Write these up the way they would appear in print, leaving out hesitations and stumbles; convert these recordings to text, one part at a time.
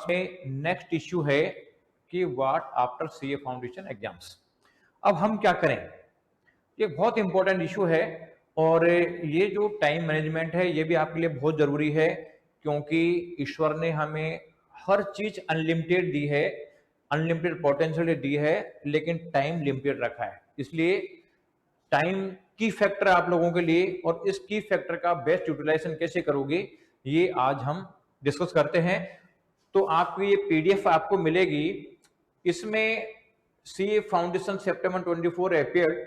में next issue है कि what after CA foundation exams. अब हम क्या करें? ये बहुत इंपॉर्टेंट इशू है और ये जो टाइम मैनेजमेंट है ये भी आपके लिए बहुत जरूरी है, क्योंकि ईश्वर ने हमें हर चीज अनलिमिटेड दी है, अनलिमिटेड पोटेंशियल दी है, लेकिन टाइम लिमिटेड रखा है। इसलिए टाइम की फैक्टर आप लोगों के लिए, और इस की फैक्टर का बेस्ट यूटिलाइजेशन कैसे करोगे ये आज हम डिस्कस करते हैं। तो आपको ये पीडीएफ आपको मिलेगी, इसमें CA foundation September 24 appeared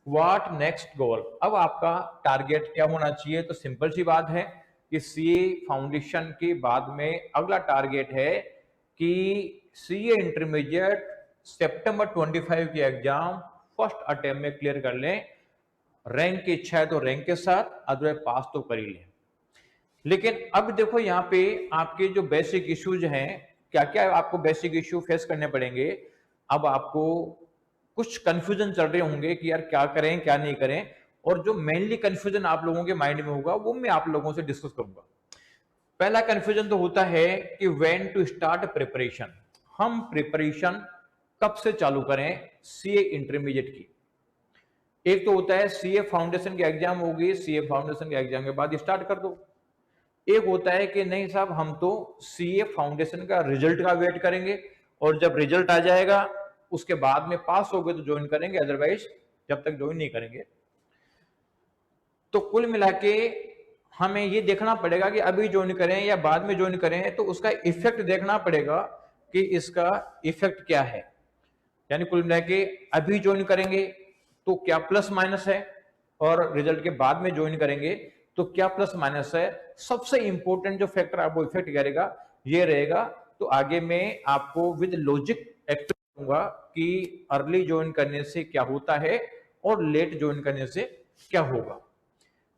what next गोल। अब आपका टारगेट क्या होना चाहिए? तो सिंपल सी बात है कि सीए फाउंडेशन के बाद में अगला टारगेट है कि सीए इंटरमीडिएट सितंबर 25 की एग्जाम फर्स्ट अटेम्प्ट में क्लियर कर लें। रैंक की इच्छा है तो रैंक के साथ, अदरवाइज पास तो कर ही लें। लेकिन अब देखो यहाँ पे आपके जो बेसिक इश्यूज हैं, क्या क्या आपको बेसिक इश्यू फेस करने पड़ेंगे। अब आपको कुछ कंफ्यूजन चल रहे होंगे कि यार क्या करें क्या नहीं करें, और जो मेनली कंफ्यूजन आप लोगों के माइंड में होगा वो मैं आप लोगों से डिस्कस करूंगा। पहला कंफ्यूजन तो होता है कि व्हेन टू स्टार्ट प्रिपरेशन। हम प्रिपरेशन कब से चालू करें सीए इंटरमीडिएट की? एक तो होता है सीए फाउंडेशन की एग्जाम होगी, सीए फाउंडेशन के एग्जाम के बाद स्टार्ट कर दो। एक होता है कि नहीं साहब, हम तो सीए फाउंडेशन का रिजल्ट का वेट करेंगे, और जब रिजल्ट आ जाएगा उसके बाद में पास हो गए तो ज्वाइन करेंगे, अदरवाइज जब तक ज्वाइन नहीं करेंगे। तो कुल मिला के हमें ये देखना पड़ेगा कि अभी ज्वाइन करें या बाद में ज्वाइन करें, तो उसका इफेक्ट देखना पड़ेगा कि इसका इफेक्ट क्या है। यानी कुल मिला के अभी ज्वाइन करेंगे तो क्या प्लस माइनस है, और रिजल्ट के बाद में ज्वाइन करेंगे तो क्या प्लस माइनस है। सबसे इंपॉर्टेंट जो फैक्टर आपको इफेक्ट करेगा ये रहेगा। तो आगे मैं आपको विद लॉजिक एक्सप्लेन करूंगा कि अर्ली ज्वाइन करने से क्या होता है और लेट ज्वाइन करने से क्या होगा।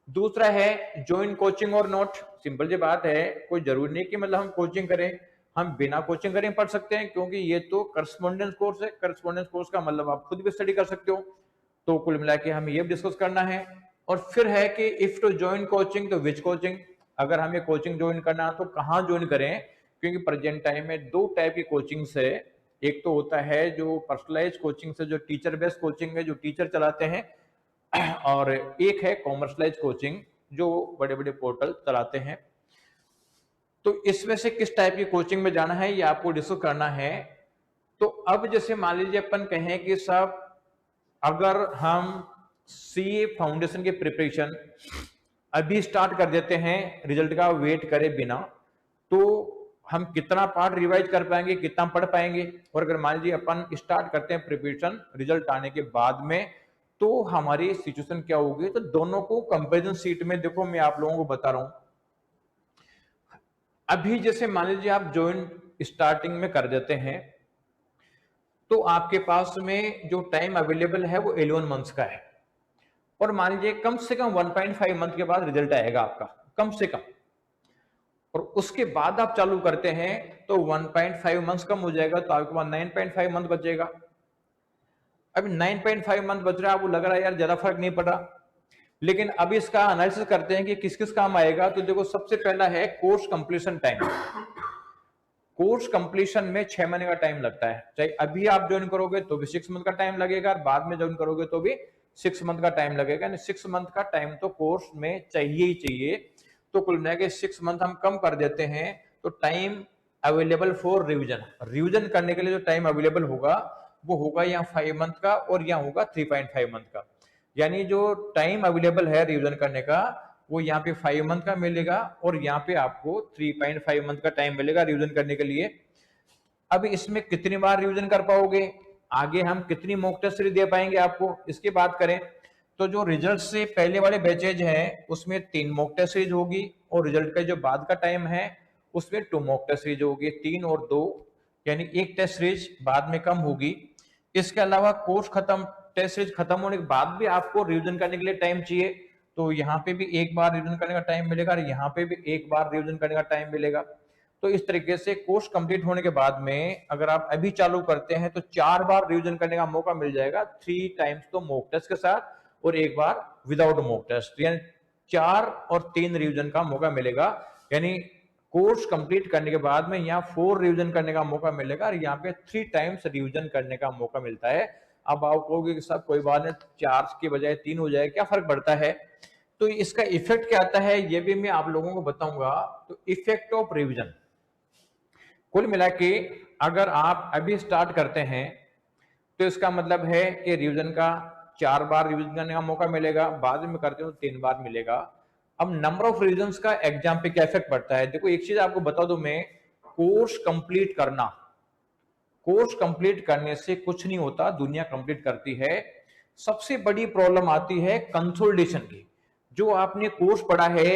दूसरा है ज्वाइन कोचिंग और नोट। सिंपल सी बात है, कोई जरूरी नहीं कि मतलब हम कोचिंग करें, हम बिना कोचिंग करें पढ़ सकते हैं, क्योंकि ये तो करस्पॉन्डेंस कोर्स है। करस्पॉन्डेंस कोर्स का मतलब आप खुद भी स्टडी कर सकते हो। तो कुल मिला के हमें ये डिस्कस करना है। और फिर है कि इफ टू ज्वाइन कोचिंग तो विच कोचिंग। अगर हमें कोचिंग ज्वाइन करना है तो कहाँ ज्वाइन करें, क्योंकि प्रेजेंट टाइम में दो टाइप की कोचिंग है। एक तो होता है जो पर्सनलाइज कोचिंग से, जो टीचर बेस्ड कोचिंग है, जो टीचर चलाते हैं, और एक है कॉमर्शलाइज कोचिंग जो बड़े बड़े पोर्टल चलाते हैं। तो इसमें से किस टाइप की कोचिंग में जाना है ये आपको डिस्कस करना है। तो अब जैसे मान लीजिए अपन कहें कि साहब अगर हम सीए फाउंडेशन की प्रिपरेशन अभी स्टार्ट कर देते हैं रिजल्ट का वेट करे बिना, तो हम कितना पार्ट रिवाइज कर पाएंगे, कितना पढ़ पाएंगे। और अगर मान लीजिए अपन स्टार्ट करते हैं प्रिपरेशन रिजल्ट आने के बाद में, तो हमारी सिचुएशन क्या होगी। तो दोनों को कंपैरिजन सीट में देखो, मैं आप लोगों को बता रहा हूं। अभी जैसे मान लीजिए आप ज्वाइन स्टार्टिंग में कर देते हैं, तो आपके पास में जो टाइम अवेलेबल है वो 11 मंथ्स का है, और मान लीजिए कम से कम 1.5 मंथ के बाद रिजल्ट आएगा आपका, कम से कम। और उसके बाद आप चालू करते हैं तो 1.5 मंथ्स कम हो जाएगा, तो आपके पास 9.5 मंथ बचेगा। अभी 9.5 मंथ बच रहा है, आपको लग रहा है यार ज्यादा फर्क नहीं पड़ रहा, लेकिन अभी इसका एनालिसिस करते हैं कि किस किस काम आएगा। तो देखो सबसे पहला है course completion time. Course completion में 6 महीने का टाइम लगता है, चाहे अभी आप ज्वाइन करोगे तो भी 6 मंथ का टाइम लगेगा, और बाद में ज्वाइन करोगे तो भी 6 मंथ का टाइम लगेगा। यानी 6 मंथ का टाइम तो कोर्स में चाहिए ही चाहिए। तो कुल मिला के 6 मंथ हम कम कर देते हैं, तो time available for revision, revision करने के लिए जो टाइम अवेलेबल होगा वो होगा यहाँ 5 मंथ का, और यहाँ होगा 3.5 मंथ का। यानी जो टाइम अवेलेबल है रिविजन करने का वो यहाँ पे 5 मंथ का मिलेगा, और यहाँ पे आपको 3.5 मंथ का टाइम मिलेगा रिविजन करने के लिए। अब इसमें कितनी बार रिविजन कर पाओगे, आगे हम कितनी मॉक टेस्ट सीरीज दे पाएंगे आपको, इसकी बात करें तो जो रिजल्ट से पहले वाले बैचेज हैं उसमें 3 मॉक टेस्ट सीरीज होगी, और रिजल्ट का जो बाद का टाइम है उसमें 2 मॉक टेस्ट सीरीज होगी, 3 और 2, यानी 1 टेस्ट सीरीज बाद में कम होगी। इसके अलावा कोर्स खत्म, टेस्ट सीरीज खत्म होने के बाद भी आपको रिविजन करने के लिए टाइम चाहिए, तो यहाँ पे भी एक बार रिविजन करने का टाइम मिलेगा, और यहाँ पे भी एक बार रिविजन करने का टाइम मिलेगा। तो इस तरीके से कोर्स कंप्लीट होने के बाद में अगर आप अभी चालू करते हैं तो 4 बार रिविजन करने का मौका मिल जाएगा, 3 टाइम्स तो मॉक टेस्ट के साथ और एक बार विदाउट मॉक टेस्ट, यानी 4 और 3 रिविजन का मौका मिलेगा। यानी कोर्स कंप्लीट करने के बाद में यहाँ 4 रिवीजन करने का मौका मिलेगा और यहाँ पे 3 टाइम्स रिवीजन करने का मौका मिलता है। अब आप कहोगे कि सब कोई बात नहीं, 4 के बजाय 3 हो जाए, क्या फर्क पड़ता है? तो इसका इफेक्ट क्या आता है ये भी मैं आप लोगों को बताऊंगा। तो इफेक्ट ऑफ रिवीजन, कुल मिला के अगर आप अभी स्टार्ट करते हैं तो इसका मतलब है कि रिवीजन का 4 बार रिवीजन करने का मौका मिलेगा, बाद में करते हो 3 बार मिलेगा। अब नंबर ऑफ रिवीजन का एग्जाम पे क्या इफेक्ट पड़ता है? देखो एक चीज आपको बता दूं मैं, कोर्स कंप्लीट करना, कोर्स कंप्लीट करने से कुछ नहीं होता, दुनिया कंप्लीट करती है। सबसे बड़ी प्रॉब्लम आती है कंसोलिडेशन की। जो आपने कोर्स पढ़ा है,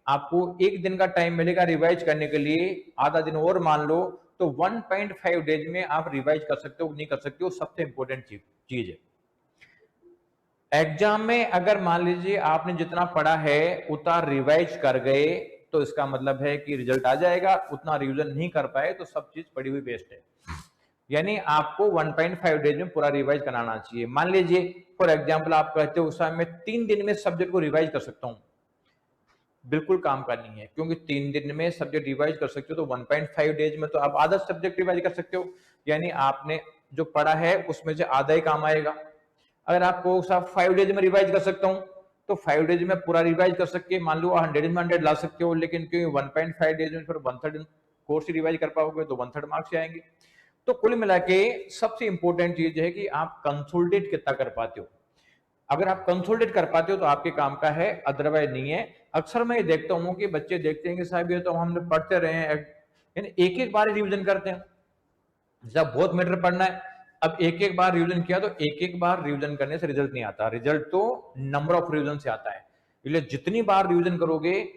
आपको एक दिन का टाइम मिलेगा रिवाइज करने के लिए, आधा दिन और मान लो, तो 1.5 डेज में आप रिवाइज कर सकते हो, नहीं कर सकते हो, सबसे इंपॉर्टेंट चीज है। एग्जाम में अगर मान लीजिए आपने जितना पढ़ा है उतना रिवाइज कर गए तो इसका मतलब है कि रिजल्ट आ जाएगा, उतना रिवीजन नहीं कर पाए तो सब चीज पड़ी हुई वेस्ट है। यानी आपको 1.5 डेज में पूरा रिवाइज कराना चाहिए। मान लीजिए फॉर एग्जांपल आप कहते हो सर मैं 3 दिन में सब्जेक्ट को रिवाइज कर सकता हूं, बिल्कुल काम का नहीं है, क्योंकि 3 दिन में सब्जेक्ट रिवाइज कर सकते हो तो 1.5 डेज में तो आप आधा सब्जेक्ट रिवाइज कर सकते हो। यानी आपने जो पढ़ा है उसमें से आधा ही काम आएगा। अगर आपको साहब 5 डेज में रिवाइज कर सकता हूं तो 5 डेज में पूरा रिवाइज कर सकते, मान लो 100 में 100 ला सकते हो, लेकिन क्योंकि 1.5 डेज में फिर 1/3 कोर्स रिवाइज कर पाओगे तो 1/3 मार्क्स आएंगे। तो कुल मिला के सबसे इंपॉर्टेंट चीज है कि आप कंसोलिडेट कितना कर पाते हो। अगर आप कंसोलिडेट कर पाते हो तो आपके काम का है, अदरवाइज नहीं है। अक्सर मैं ये देखता हूँ कि बच्चे देखते हैं कि साहब ये तो हमने पढ़ते रहे हैं, यानी एक एक बार रिविजन करते हैं। जब बहुत मैटर पढ़ना है, अब एक एक बार रिवीजन किया तो एक एक बार रिवीजन करने से रिजल्ट नहीं आता, रिजल्ट तो नंबर ऑफ रिवीजन से आता है। इसलिए जितनी बार रिवीजन करोगे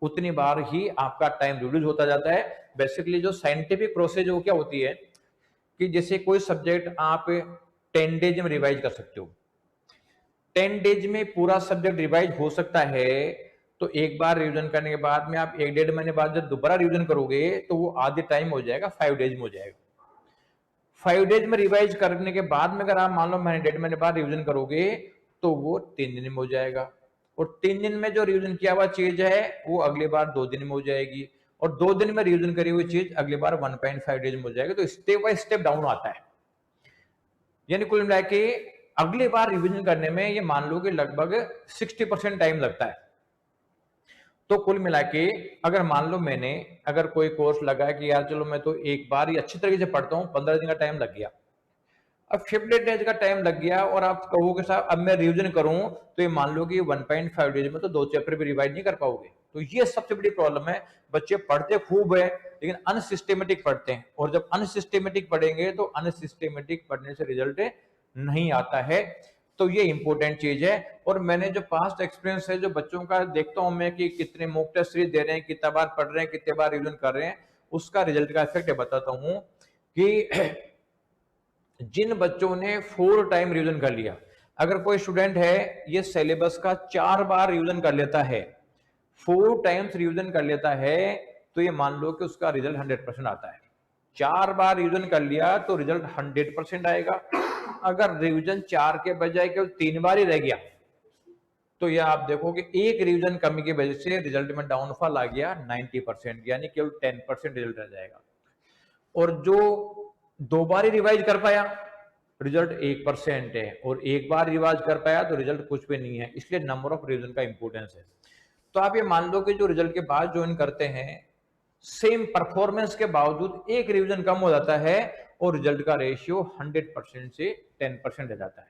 उतनी बार ही आपका टाइम रिड्यूस होता जाता है। बेसिकली जो साइंटिफिक प्रोसेस वो क्या होती है कि जैसे कोई सब्जेक्ट आप 10 डेज में रिवाइज कर सकते हो, 10 डेज में पूरा सब्जेक्ट रिवाइज हो सकता है, तो एक बार रिवीजन करने के बाद में आप 1-1.5 महीने बाद जब दोबारा रिवीजन करोगे तो वो आधे टाइम हो जाएगा, 5 डेज में हो जाएगा। 5 डेज में रिवाइज करने के बाद में अगर आप मान लो महीने 1.5 महीने बाद रिवीजन करोगे तो वो 3 दिन में हो जाएगा, और 3 दिन में जो रिवीजन किया हुआ चीज है वो अगली बार 2 दिन में हो जाएगी, और 2 दिन में रिवीजन करी हुई चीज अगली बार 1.5 डेज में हो जाएगी। तो स्टेप बाय स्टेप डाउन आता है। यानी कुल मिला के अगली बार रिवीजन करने में ये मान लो कि लगभग 60% टाइम लगता है। तो कुल मिला के अगर मान लो मैंने अगर कोई कोर्स लगा कि यार चलो मैं तो एक बार ही अच्छी तरीके से पढ़ता हूँ, 15 दिन का टाइम लग गया, अब 15 डेज का टाइम लग गया, और आप कहोगे साहब अब मैं रिवीजन करूं तो ये मान लो कि 1.5 डेज में तो 2 चैप्टर भी रिवाइज नहीं कर पाओगे। तो ये सबसे बड़ी प्रॉब्लम है। बच्चे पढ़ते खूब है लेकिन अनसिस्टेमेटिक पढ़ते हैं, और जब अनसिस्टेमेटिक पढ़ेंगे तो अनसिस्टेमेटिक पढ़ने से रिजल्ट नहीं आता है। तो ये इंपॉर्टेंट चीज है। और मैंने जो पास्ट एक्सपीरियंस है जो बच्चों का देखता हूं मैं कि कितने मॉक टेस्ट सीरीज दे रहे हैं, कितना बार पढ़ रहे हैं, कितने बार रिवीजन कर रहे हैं, उसका रिजल्ट का इफेक्ट बताता हूं कि जिन बच्चों ने 4 टाइम रिवीजन कर लिया, अगर कोई स्टूडेंट है ये सिलेबस का 4 बार रिवीजन कर लेता है, 4 टाइम्स रिवीजन कर लेता है, तो ये मान लो कि उसका रिजल्ट 100% आता है। 4 बार रिवीजन कर लिया तो रिजल्ट 100% आएगा। अगर रिवीजन 4 के बजाय केवल 3 बार ही रह गया तो यह आप देखो कि एक रिवीजन कमी की वजह से रिजल्ट में डाउनफॉल आ गया 90%, यानी केवल 10% रिजल्ट रह जाएगा। और जो 2 बार ही रिवाइज कर पाया रिजल्ट 1% है, और एक बार रिवाइज कर पाया तो रिजल्ट कुछ भी नहीं है। इसलिए नंबर ऑफ रिवीजन का इंपॉर्टेंस है। तो आप ये मान लो कि जो रिजल्ट के बाद ज्वाइन करते हैं, सेम परफॉर्मेंस के बावजूद एक रिवीजन कम हो जाता है और रिजल्ट का रेशियो 100% से 10% रह जाता है।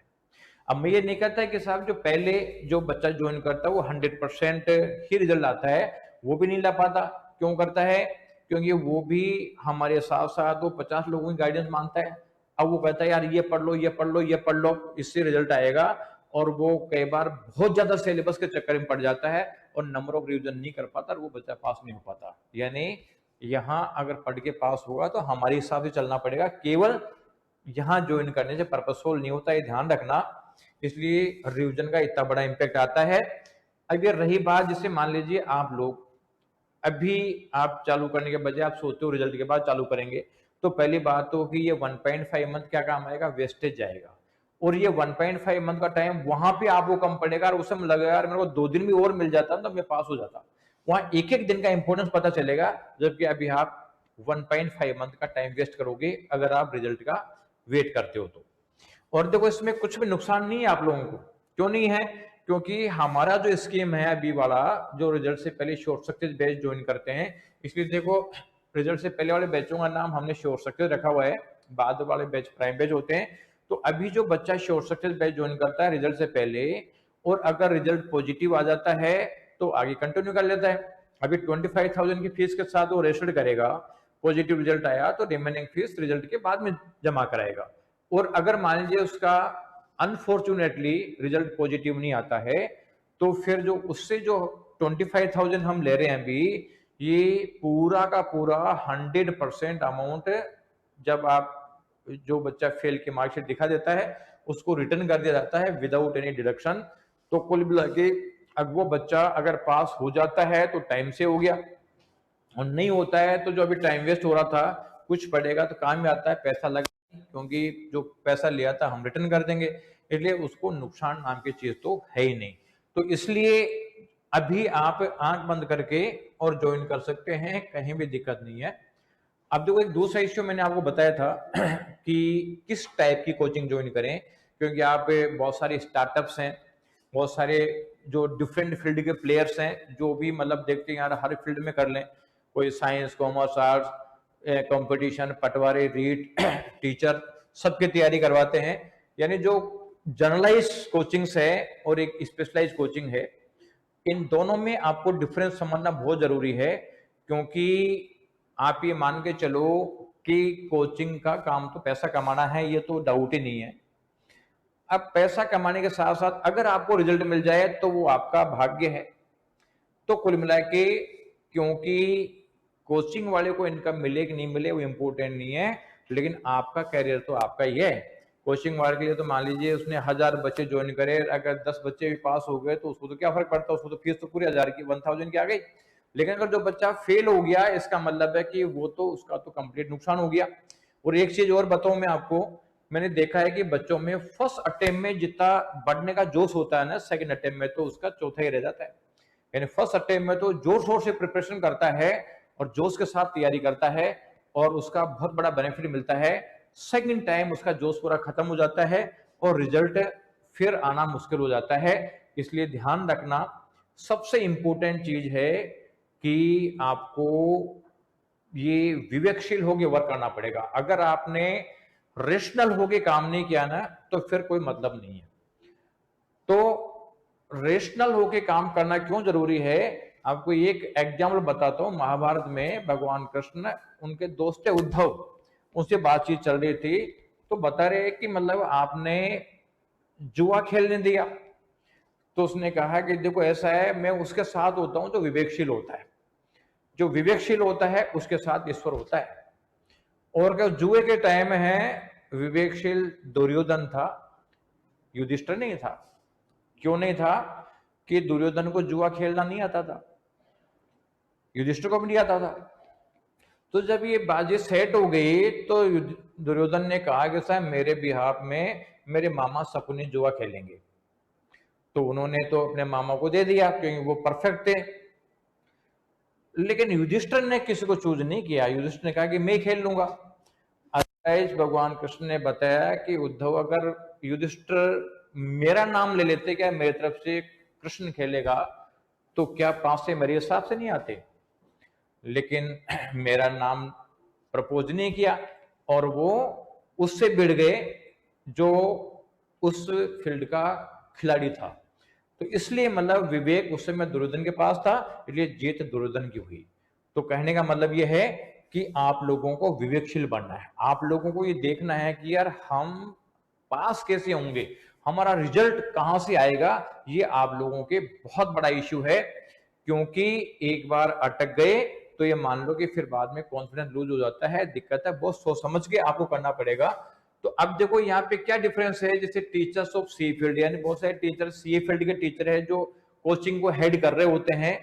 अब मैं ये नहीं कहता कि साहब जो पहले जो बच्चा ज्वाइन करता है वो 100% ही रिजल्ट आता है, वो भी नहीं ला पाता। क्यों करता है? क्योंकि वो भी हमारे साथ साथ वो 50 लोगों की गाइडेंस मांगता है। अब वो कहता है यार ये पढ़ लो, ये पढ़ लो, ये पढ़ लो, इससे रिजल्ट आएगा, और वो कई बार बहुत ज्यादा सिलेबस के चक्कर में पड़ जाता है और नंबर ऑफ रिवीजन नहीं कर पाता और वो बच्चा पास नहीं हो पाता। यानी यहाँ अगर पढ़ के पास होगा तो हमारे हिसाब से चलना पड़ेगा, केवल यहाँ ज्वाइन करने से पर्पसफुल नहीं होता, ये ध्यान रखना। इसलिए रिवीजन का इतना बड़ा इंपैक्ट आता है। अब ये रही बात, जिससे मान लीजिए आप लोग अभी आप चालू करने के बजाय आप सोचते हो रिजल्ट के बाद चालू करेंगे, तो पहली बात तो कि ये 1.5 मंथ क्या काम आएगा, वेस्टेज जाएगा। और ये 1.5 मंथ का टाइम वहां पे आपको कम पड़ेगा, और उस समय लगेगा यार मेरे को 2 दिन भी और मिल जाता तो मैं पास हो जाता। वहां एक एक दिन का इंपॉर्टेंस पता चलेगा, जबकि अभी आप 1.5 मंथ का टाइम वेस्ट करोगे अगर आप रिजल्ट का वेट करते हो तो। और देखो इसमें कुछ भी नुकसान नहीं है आप लोगों को। क्यों नहीं है? क्योंकि हमारा जो स्कीम है अभी वाला, जो रिजल्ट से पहले शॉर्ट सक्सेस बैच ज्वाइन करते हैं, इसलिए देखो रिजल्ट से पहले वाले बैचों का नाम हमने शॉर्ट सक्सेस रखा हुआ है, बाद वाले बैच प्राइम बैच होते हैं। तो अभी जो बच्चा शॉर्ट सक्सेस बैच ज्वाइन करता है रिजल्ट से पहले, और अगर रिजल्ट पॉजिटिव आ जाता है तो आगे कंटिन्यू कर लेता है। अभी 25,000 की फीस के साथ वो रजिस्टर्ड करेगा, पॉजिटिव रिजल्ट आया तो रिमेनिंग फीस रिजल्ट के बाद में जमा कराएगा। और अगर मान लीजिए उसका अनफॉर्चुनेटली रिजल्ट पॉजिटिव नहीं आता है, तो फिर जो उससे जो 25,000 हम ले रहे हैं अभी, ये पूरा का पूरा 100% अमाउंट जब आप जो बच्चा फेल की मार्कशीट दिखा देता है उसको रिटर्न कर दिया जाता है विदाउट एनी डिडक्शन। तो कुल मिला के अब वो बच्चा अगर पास हो जाता है तो टाइम से हो गया, और नहीं होता है तो जो अभी टाइम वेस्ट हो रहा था, कुछ पड़ेगा तो काम में आता है, पैसा लगा, क्योंकि जो पैसा लिया था हम रिटर्न कर देंगे, इसलिए उसको नुकसान नाम की चीज तो है ही नहीं। तो इसलिए अभी आप आंख बंद करके और ज्वाइन कर सकते हैं, कहीं भी दिक्कत नहीं है। अब देखो एक दूसरा इश्यू मैंने आपको बताया था कि किस टाइप की कोचिंग ज्वाइन करें, क्योंकि आप बहुत सारे स्टार्टअप्स हैं, बहुत सारे जो डिफरेंट फील्ड के प्लेयर्स हैं, जो भी मतलब देखते हैं यार हर फील्ड में कर लें, कोई साइंस कॉमर्स आर्ट्स कंपटीशन पटवारी रीट टीचर सबकी तैयारी करवाते हैं। यानी जो जनरलाइज कोचिंग्स है और एक स्पेशलाइज कोचिंग है, इन दोनों में आपको डिफरेंस समझना बहुत जरूरी है। क्योंकि आप ये मान के चलो कि कोचिंग का काम तो पैसा कमाना है, ये तो डाउट ही नहीं है। अब पैसा कमाने के साथ साथ अगर आपको रिजल्ट मिल जाए तो वो आपका भाग्य है। तो कुल मिला के, क्योंकि कोचिंग वाले को इनकम मिले कि नहीं मिले वो इम्पोर्टेंट नहीं है, लेकिन आपका कैरियर तो आपका ही है। कोचिंग वाले के लिए तो मान लीजिए उसने 1000 बच्चे ज्वाइन करे, अगर 10 बच्चे भी पास हो गए तो उसको तो क्या फर्क पड़ता है, उसको तो फीस तो पूरी 1000 की 1000 की आ गई। लेकिन अगर जो बच्चा फेल हो गया, इसका मतलब है कि वो तो उसका तो कंप्लीट नुकसान हो गया। और एक चीज और बताऊं मैं आपको, मैंने देखा है कि बच्चों में फर्स्ट अटेम्प्ट में जितना बढ़ने का जोश होता है ना, सेकंड अटेम्प्ट में तो उसका चौथा ही रह जाता है। यानी फर्स्ट अटेम्प्ट में तो जोर शोर से प्रिपरेशन करता है और जोश के साथ तैयारी करता है और उसका बहुत बड़ा बेनिफिट मिलता है। सेकंड टाइम उसका जोश पूरा खत्म हो जाता है और रिजल्ट फिर आना मुश्किल हो जाता है। इसलिए ध्यान रखना, सबसे इंपॉर्टेंट चीज है कि आपको ये विवेकशील होकर वर्क करना पड़ेगा। अगर आपने रेशनल होके काम नहीं किया ना, तो फिर कोई मतलब नहीं है। तो रेशनल होके काम करना क्यों जरूरी है, आपको एक एग्जाम्पल बताता हूं। महाभारत में भगवान कृष्ण, उनके दोस्त थे उद्धव, उनसे बातचीत चल रही थी, तो बता रहे कि मतलब आपने जुआ खेलने दिया। तो उसने कहा कि देखो ऐसा है, मैं उसके साथ होता हूं जो विवेकशील होता है, जो विवेकशील होता है उसके साथ ईश्वर होता है। और क्या जुए के टाइम है विवेकशील दुर्योधन था, युधिष्ठिर नहीं था। क्यों नहीं था? कि दुर्योधन को जुआ खेलना नहीं आता था, युधिष्ठिर को भी नहीं आता था। तो जब ये बाजी सेट हो गई तो दुर्योधन ने कहा कि साहब मेरे बिहाफ में मेरे मामा शकुनी जुआ खेलेंगे। तो उन्होंने तो अपने मामा को दे दिया क्योंकि वो परफेक्ट थे। लेकिन युधिष्ठिर ने किसी को चूज नहीं किया, युधिष्ठिर ने कहा कि मैं खेल लूंगा। अतः भगवान कृष्ण ने बताया कि उद्धव, अगर युधिष्ठिर मेरा नाम ले लेते, क्या मेरी तरफ से कृष्ण खेलेगा, तो क्या 5 से मेरे हिसाब से नहीं आते। लेकिन मेरा नाम प्रपोज नहीं किया और वो उससे भिड़ गए जो उस फील्ड का खिलाड़ी था। तो इसलिए मतलब विवेक उस समय दुर्योधन के पास था, इसलिए जीत दुर्योधन की हुई। तो कहने का मतलब यह है कि आप लोगों को विवेकशील बनना है। आप लोगों को ये देखना है कि यार हम पास कैसे होंगे, हमारा रिजल्ट कहां से आएगा, ये आप लोगों के बहुत बड़ा इश्यू है। क्योंकि एक बार अटक गए तो ये मान लो कि फिर बाद में कॉन्फिडेंस लूज हो जाता है, दिक्कत है। बहुत सोच समझ के आपको करना पड़ेगा। तो अब देखो यहाँ पे क्या डिफरेंस है, जैसे टीचर्स ऑफ सी फील्ड, यानी बहुत सारे टीचर सी फील्ड के टीचर है जो कोचिंग को हेड कर रहे होते हैं,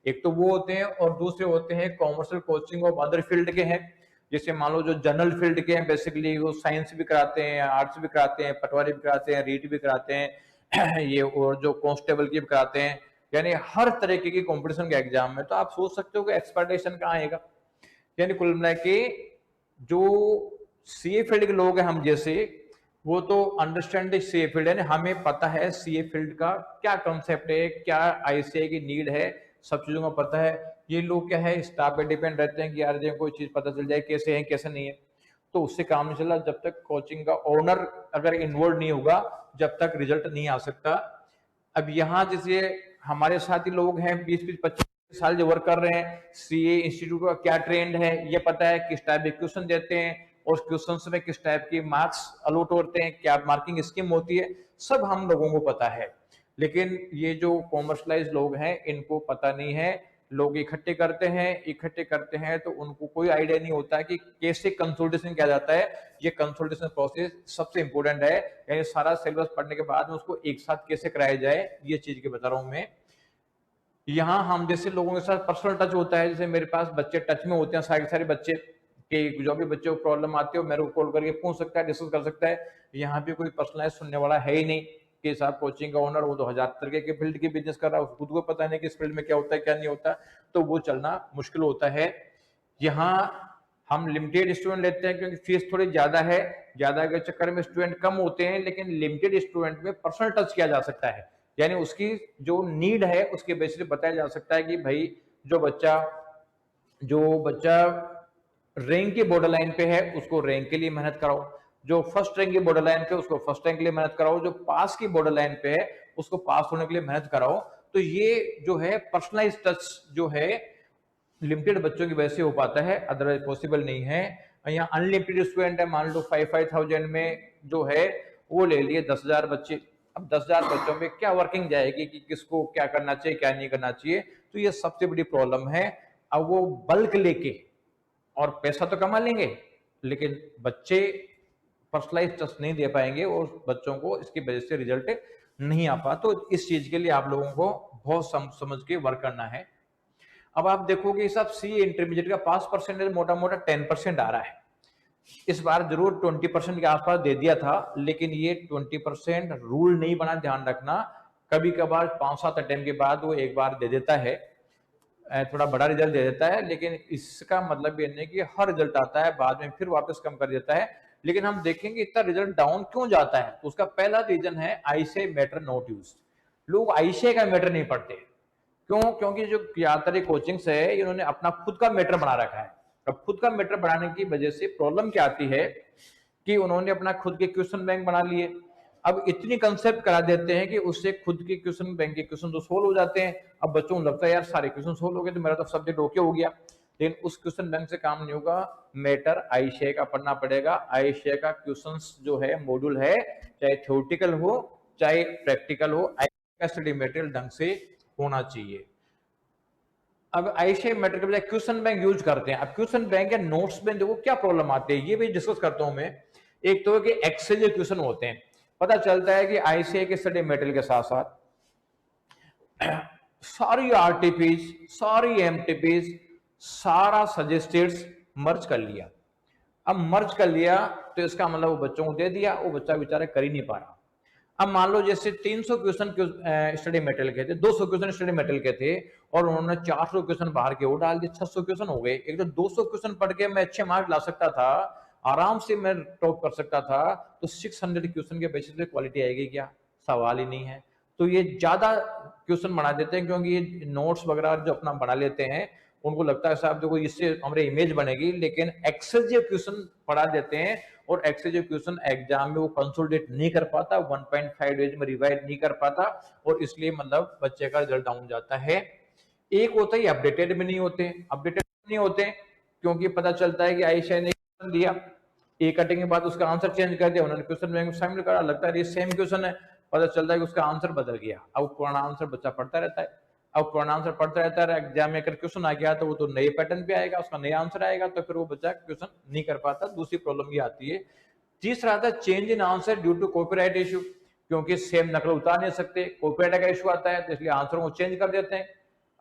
एक तो वो होते हैं, और दूसरे होते हैं commercial coaching of other field के हैं। जैसे मान लो जो जनरल फील्ड के हैं, बेसिकली वो साइंस भी कराते हैं, आर्ट्स भी कराते हैं, पटवारी भी कराते हैं, रीट भी कराते हैं ये, और जो कांस्टेबल की भी कराते हैं, यानी हर तरीके की कंपटीशन के एग्जाम में, तो आप सोच सकते हो कि एक्सपेक्टेशन कहाँ आएगा। यानी कुल मिला के जो सीए फील्ड के लोग हैं हम जैसे, वो तो अंडरस्टैंड द सीए फील्ड, यानी हमें पता है सीए फील्ड का क्या कंसेप्ट है, क्या आईसीए की नीड है, सब चीजों का पता है। ये लोग क्या है, स्टाफ पे डिपेंड रहते हैं कि यार जो कोई चीज पता चल जाए कैसे है कैसे नहीं है, तो उससे काम नहीं चला जब तक कोचिंग का ओनर अगर इन्वॉल्व नहीं होगा, जब तक रिजल्ट नहीं आ सकता। अब यहाँ जैसे हमारे साथ ही लोग हैं 20-25 साल जो वर्क कर रहे हैं, सीए इंस्टीट्यूट का क्या ट्रेंड है ये पता है, किस टाइप के क्वेश्चन देते हैं और क्वेश्चंस में किस टाइप की मार्क्स अलॉट होते हैं, क्या मार्किंग स्कीम होती है, सब हम लोगों को पता है। लेकिन ये जो कॉमर्शलाइज लोग हैं इनको पता नहीं है। लोग इकट्ठे करते हैं तो उनको कोई आइडिया नहीं होता कि कैसे कंसल्टेशन किया जाता है। ये कंसल्टेशन प्रोसेस सबसे इंपॉर्टेंट है, यानी सारा सिलेबस पढ़ने के बाद में उसको एक साथ कैसे कराया जाए, ये चीज के बता रहा हूं मैं। यहाँ हम जैसे लोगों के साथ पर्सनल टच होता है, जैसे मेरे पास बच्चे टच में होते हैं, सारे बच्चे कि जो भी बच्चे को प्रॉब्लम आती है मेरे को कॉल करके पूछ सकता है, डिस्कस कर सकता है। यहाँ पे कोई पर्सनलाइज सुनने वाला है ही नहीं कि साहब कोचिंग का ओनर वो तो हजार तरीके के फील्ड की बिजनेस कर रहा है, खुद को पता नहीं कि इस फील्ड में क्या होता है क्या नहीं होता, तो वो चलना मुश्किल होता है। यहाँ हम लिमिटेड स्टूडेंट लेते हैं क्योंकि फीस थोड़ी ज्यादा है, ज्यादा के चक्कर में स्टूडेंट कम होते हैं, लेकिन लिमिटेड स्टूडेंट में पर्सनल टच किया जा सकता है, यानी उसकी जो नीड है उसके बेसिस पे बताया जा सकता है कि भाई जो बच्चा रैंक के बॉर्डर लाइन पे है उसको रैंक के लिए मेहनत कराओ, जो फर्स्ट रैंक की बॉर्डर लाइन पे उसको फर्स्ट रैंक के लिए मेहनत कराओ, जो पास की बॉर्डर लाइन पे है उसको पास होने के लिए मेहनत कराओ। तो ये जो है पर्सनलाइज टच जो है लिमिटेड बच्चों की वजह से हो पाता है, अदरवाइज पॉसिबल नहीं है। यहाँ अनलिमिटेड स्टूडेंट है, मान लो 5,000 में जो है वो ले लिए 10,000 बच्चे। अब 10,000 बच्चों में क्या वर्किंग जाएगी कि किसको क्या करना चाहिए क्या नहीं करना चाहिए, तो ये सबसे बड़ी प्रॉब्लम है। अब वो बल्क लेके और पैसा तो कमा लेंगे, लेकिन बच्चे पर्सनलाइज टच नहीं दे पाएंगे और बच्चों को इसकी वजह से रिजल्ट नहीं आ पा। तो इस चीज के लिए आप लोगों को बहुत समझ के वर्क करना है। अब आप देखोगे सब सी इंटरमीडिएट का पास परसेंटेज मोटा मोटा 10% आ रहा है। इस बार जरूर 20% के आसपास दे दिया था, लेकिन ये 20% रूल नहीं बना, ध्यान रखना। कभी कभार 5-7 अटेम्प्ट के बाद वो एक बार दे देता है, थोड़ा बड़ा रिजल्ट दे देता है, लेकिन इसका मतलब ये नहीं कि हर रिजल्ट आता है बाद में फिर वापस कम कर देता है। लेकिन हम देखेंगे इतना रिजल्ट डाउन क्यों जाता है, तो उसका पहला रीजन है आईसीआई मैटर नॉट यूज्ड। लोग आईसीआई का मैटर नहीं पढ़ते, क्यों? क्योंकि जो ज्यादातर कोचिंग्स है इन्होंने अपना खुद का मैटर बना रखा है। अब खुद का मैटर बनाने की वजह से प्रॉब्लम क्या आती है कि उन्होंने अपना खुद के क्वेश्चन बैंक बना लिए। अब इतनी कंसेप्ट करा देते हैं कि उससे खुद के क्वेश्चन बैंक के क्वेश्चन तो सोल्व हो जाते हैं। अब बच्चों को लगता है यार सारे क्वेश्चन सोल्व हो गए तो मेरा तो सब्जेक्ट ओके हो गया, लेकिन उस क्वेश्चन बैंक से काम नहीं होगा। मैटर आईसीआई का पढ़ना पड़ेगा। आईसीआई का क्वेश्चंस जो है मॉड्यूल है, चाहे थ्योरेटिकल हो चाहे प्रैक्टिकल हो, आईसीआई का स्टडी मटेरियल ढंग से होना चाहिए। अब आईसीआई मैटर के बजाय क्वेश्चन बैंक यूज करते हैं। अब क्वेश्चन बैंक या नोट्स में देखो क्या प्रॉब्लम आती है, ये भी डिस्कस करता हूं मैं। एक तो है कि एक्सेल क्वेश्चन होते हैं, पता चलता है कि आईसीआई के स्टडी मटेरियल के साथ साथ सारी आरटीपीज, सारी एमटीपीज, सारा सजेस्टेड मर्ज कर लिया। अब मर्ज कर लिया तो इसका मतलब वो बच्चों को दे दिया, वो बच्चा बेचारा कर ही नहीं पा रहा। अब मान लो जैसे 300 क्वेश्चन स्टडी मटेरियल के थे, 200 क्वेश्चन स्टडी मटेरियल के थे और उन्होंने 400 क्वेश्चन बाहर के वो डाल दिए, 600 क्वेश्चन हो गए। एक तो 200 क्वेश्चन पढ़ के मैं अच्छे मार्क्स ला सकता था, आराम से मैं टॉप कर सकता था, तो 600 क्वेश्चन के बेसिस पे क्वालिटी आएगी क्या? सवाल ही नहीं है। तो ये ज्यादा क्वेश्चन बना देते हैं क्योंकि ये नोट्स वगैरह जो अपना बना लेते हैं, उनको लगता है साहब देखो इससे हमारी इमेज बनेगी, लेकिन एक्सेसिव क्वेश्चन पढ़ा देते हैं और एक्सेसिव क्वेश्चन एग्जाम में वो कंसोलिडेट नहीं कर पाता, 1.5 डेज में रिवाइज नहीं कर पाता और इसलिए मतलब बच्चे का रिजल्ट डाउन जाता है। एक होता है अपडेटेड भी नहीं होते, क्योंकि पता चलता है कि आयशा ने दिया, एक कटिंग के बाद उसका आंसर चेंज कर दिया, उन्होंने क्वेश्चन बैंक में शामिल करा, लगता है ये सेम क्वेश्चन है, पता चलता है कि उसका आंसर बदल गया। अब पुराना आंसर बच्चा पढ़ता रहता है, अब पुराना आंसर पढ़ता रहता है, एग्जाम में अगर क्वेश्चन आ गया तो वो तो नए पैटर्न पे आएगा, उसका नया आंसर आएगा, तो फिर वो बच्चा क्वेश्चन नहीं कर पाता। दूसरी प्रॉब्लम ये आती है। तीसरा आता है change in answer due to copyright issue, क्योंकि सेम नकल उतार नहीं सकते, कॉपीराइट का इशू आता है तो इसलिए आंसर को चेंज कर देते हैं।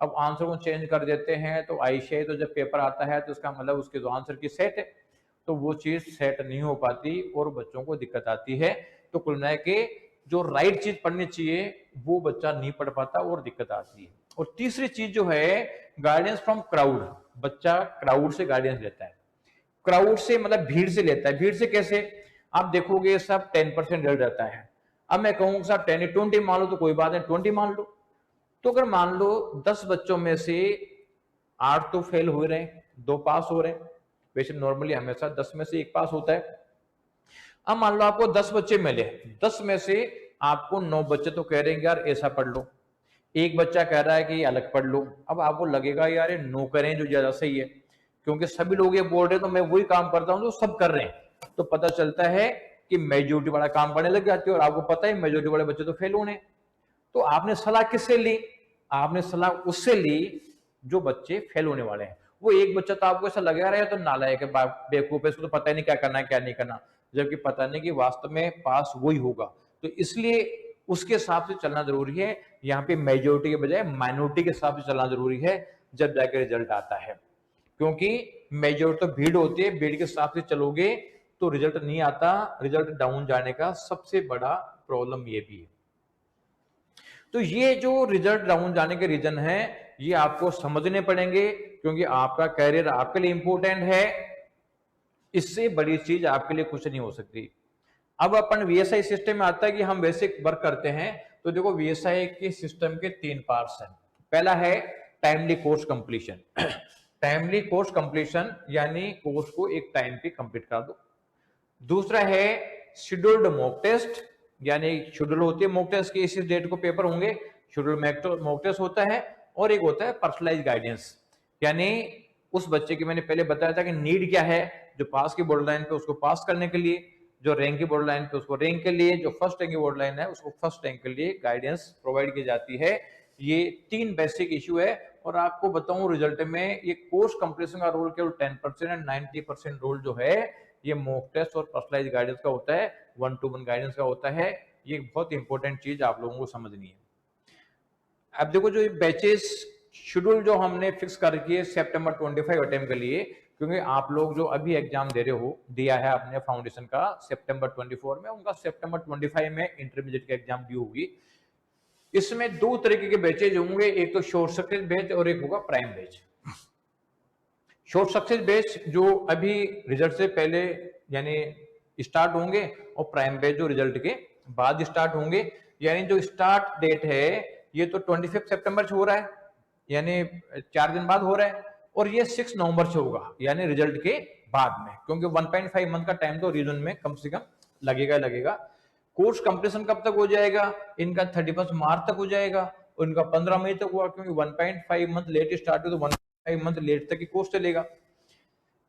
अब आंसर को चेंज कर देते हैं तो आईसीआई तो जब पेपर आता है तो उसका मतलब उसके जो आंसर की सेट है तो वो चीज सेट नहीं हो पाती और बच्चों को दिक्कत आती है। तो कुल मिला के जो राइट चीज पढ़नी चाहिए वो बच्चा नहीं पढ़ पाता और दिक्कत आती है। और तीसरी चीज जो है गाइडेंस फ्रॉम क्राउड, बच्चा क्राउड से गाइडेंस लेता है। क्राउड से मतलब भीड़ से लेता है। भीड़ से कैसे? आप देखोगे सब 10% रिजल्ट रहता है। अब मैं कहूंगा साहब 10 20 मान लो तो कोई बात नहीं, 20 मान लो। तो अगर मान लो 10 बच्चों में से 8 तो फेल हो रहे हैं, 2 पास हो रहे हैं। वैसे नॉर्मली हमेशा 10 में से 1 पास होता है। अब मान लो आपको 10 बच्चे मिले, 10 में से आपको 9 बच्चे तो कह रहे हैं यार ऐसा पढ़ लो, एक बच्चा कह रहा है कि अलग पढ़ लो। अब आपको लगेगा यार ये नो करें जो ज्यादा सही है, क्योंकि सभी लोग ये बोल रहे हैं तो मैं वही काम करता हूं जो सब कर रहे हैं। तो पता चलता है कि मेजोरिटी वाला काम करने लग जाते हो, और आपको पता है मेजोरिटी वाले बच्चे तो फेल होने। तो आपने सलाह किससे ली? आपने सलाह उससे ली जो बच्चे फेल होने वाले हैं। वो एक बच्चा तो आपको ऐसा लगा रहा है तो नालायक है, बेवकूफ है, इसको तो पता ही नहीं क्या करना है क्या नहीं करना, जबकि पता नहीं कि वास्तव में पास वही होगा। तो इसलिए उसके हिसाब से चलना जरूरी है। यहाँ पे मेजोरिटी के बजाय माइनॉरिटी के हिसाब से चलना जरूरी है जब जाकर रिजल्ट आता है, क्योंकि मेजोरिटी तो भीड़ होती है, भीड़ के हिसाब से चलोगे तो रिजल्ट नहीं आता। रिजल्ट डाउन जाने का सबसे बड़ा प्रॉब्लम ये भी है। तो ये जो रिजल्ट डाउन जाने के रीजन है ये आपको समझने पड़ेंगे, क्योंकि आपका कैरियर आपके लिए इंपॉर्टेंट है। इससे बड़ी चीज आपके लिए कुछ नहीं हो सकती। अब अपन वीएसआई सिस्टम में आता है कि हम वैसे वर्क करते हैं। तो देखो वीएसआई के सिस्टम के 3 पार्ट्स हैं। पहला है timely course completion. Timely course completion यानी कोर्स को एक टाइम पे कंप्लीट कर दो। दूसरा है शेड्यूल्ड मॉक टेस्ट, यानी शेड्यूल होती है मॉक टेस्ट की, इस डेट को पेपर होंगे, शेड्यूल मॉक टेस्ट होता है। और एक होता है पर्सनलाइज गाइडेंस, यानी उस बच्चे की मैंने पहले बताया था कि नीड क्या है, जो पास की बॉर्डर लाइन पे उसको पास करने के लिए, जो रैंक की बॉर्डर लाइन पे उसको रैंक के लिए, जो फर्स्ट रैंक की बॉर्डर लाइन है उसको फर्स्ट रैंक के लिए गाइडेंस प्रोवाइड की जाती है। ये 3 बेसिक इशू है। और आपको बताऊं रिजल्ट में ये कोर्स कंप्लीशन का रोल केवल 10% एंड 90% रोल जो है ये मॉक टेस्ट और पर्सनलाइज गाइडेंस का होता है, 1-to-1 गाइडेंस का होता है। ये बहुत इंपॉर्टेंट चीज आप लोगों को समझनी है। अब देखो जो बैचेस शेड्यूल जो हमने फिक्स कर रखी है सितंबर 25 अटेम्प्ट के लिए, क्योंकि आप लोग जो अभी एग्जाम दे रहे हो, दिया है आपने फाउंडेशन का सितंबर 24 में, उनका सितंबर 25 में इंटरमीडिएट का एग्जाम ड्यू होगी। इसमें 2 तरीके के बैचेज होंगे, एक तो शॉर्ट सक्सेस बैच और एक होगा prime batch. Short success batch जो अभी रिजल्ट से पहले यानी स्टार्ट होंगे, और प्राइम बैच जो रिजल्ट के बाद स्टार्ट होंगे। यानी जो स्टार्ट डेट है ये तो 25 सितंबर से हो रहा है, यानी 4 दिन बाद हो रहा है, और ये 6 नवंबर से होगा यानी रिजल्ट के बाद में, क्योंकि 1.5 मंथ का टाइम तो रीजन में कम से कम लगेगा। कोर्स कंप्लीशन कब तक हो जाएगा? इनका 31 मार्च तक हो जाएगा, और इनका 15 मई तक हुआ, क्योंकि 1.5 मंथ लेट स्टार्ट हो तो 1.5 मंथ लेट तक की कोर्स चलेगा।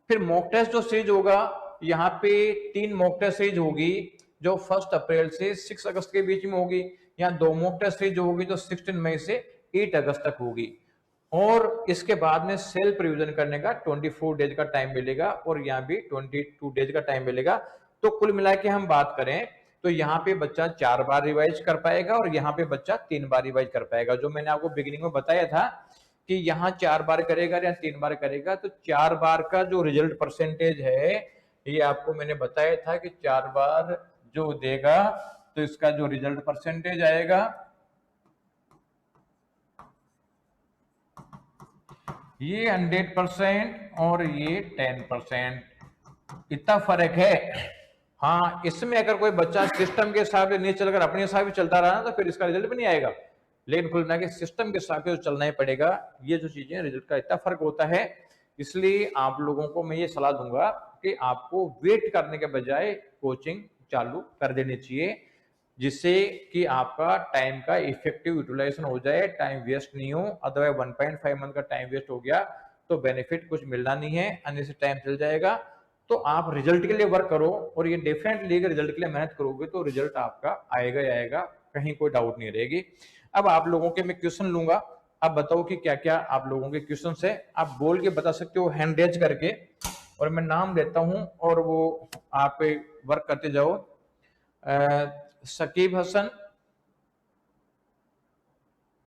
फिर मॉक टेस्ट जो सीरीज होगा, यहाँ पे 3 मॉक टेस्ट सीरीज होगी जो 1 अप्रैल से 6 अगस्त के बीच में होगी। यहाँ 2 मॉक टेस्ट सीरीज होगी जो 16 मई से 8 अगस्त तक होगी। और इसके बाद में सेल्फ रिवीजन करने का 24 डेज का टाइम मिलेगा, और यहाँ भी 22 डेज का टाइम मिलेगा। तो कुल मिला के हम बात करें तो यहाँ पे बच्चा 4 बार रिवाइज कर पाएगा, और यहाँ पे बच्चा 3 बार रिवाइज कर पाएगा। जो मैंने आपको बिगिनिंग में बताया था कि यहाँ 4 बार करेगा या 3 बार करेगा, तो 4 बार का जो रिजल्ट परसेंटेज है ये आपको मैंने बताया था कि 4 बार जो देगा तो इसका जो रिजल्ट परसेंटेज आएगा ये 100% और ये 10%, इतना फर्क है। हाँ, इसमें अगर कोई बच्चा सिस्टम के हिसाब से नहीं चलकर अपने हिसाब से चलता रहा तो फिर इसका रिजल्ट भी नहीं आएगा। लेकिन कुल मिला के सिस्टम के हिसाब से तो चलना ही पड़ेगा। ये जो चीजें रिजल्ट का इतना फर्क होता है, इसलिए आप लोगों को मैं ये सलाह दूंगा कि आपको वेट करने के बजाय कोचिंग चालू कर देनी चाहिए, जिससे कि आपका टाइम का इफेक्टिव यूटिलाइजेशन हो जाए, टाइम वेस्ट नहीं हो। अदरवाइज 1.5 मंथ का टाइम वेस्ट हो गया तो बेनिफिट कुछ मिलना नहीं है, अन्य से टाइम चल जाएगा। तो आप रिजल्ट के लिए वर्क करो, और ये डेफिनेटली रिजल्ट के लिए मेहनत करोगे तो रिजल्ट आपका आएगा ही आएगा, कहीं कोई डाउट नहीं रहेगी। अब आप लोगों के मैं क्वेश्चन लूंगा, आप बताओ कि क्या क्या आप लोगों के क्वेश्चन है। आप बोल के बता सकते हो हैंड रेज करके, और मैं नाम लेता हूं और वो आप वर्क करते जाओ। सकीब हसन,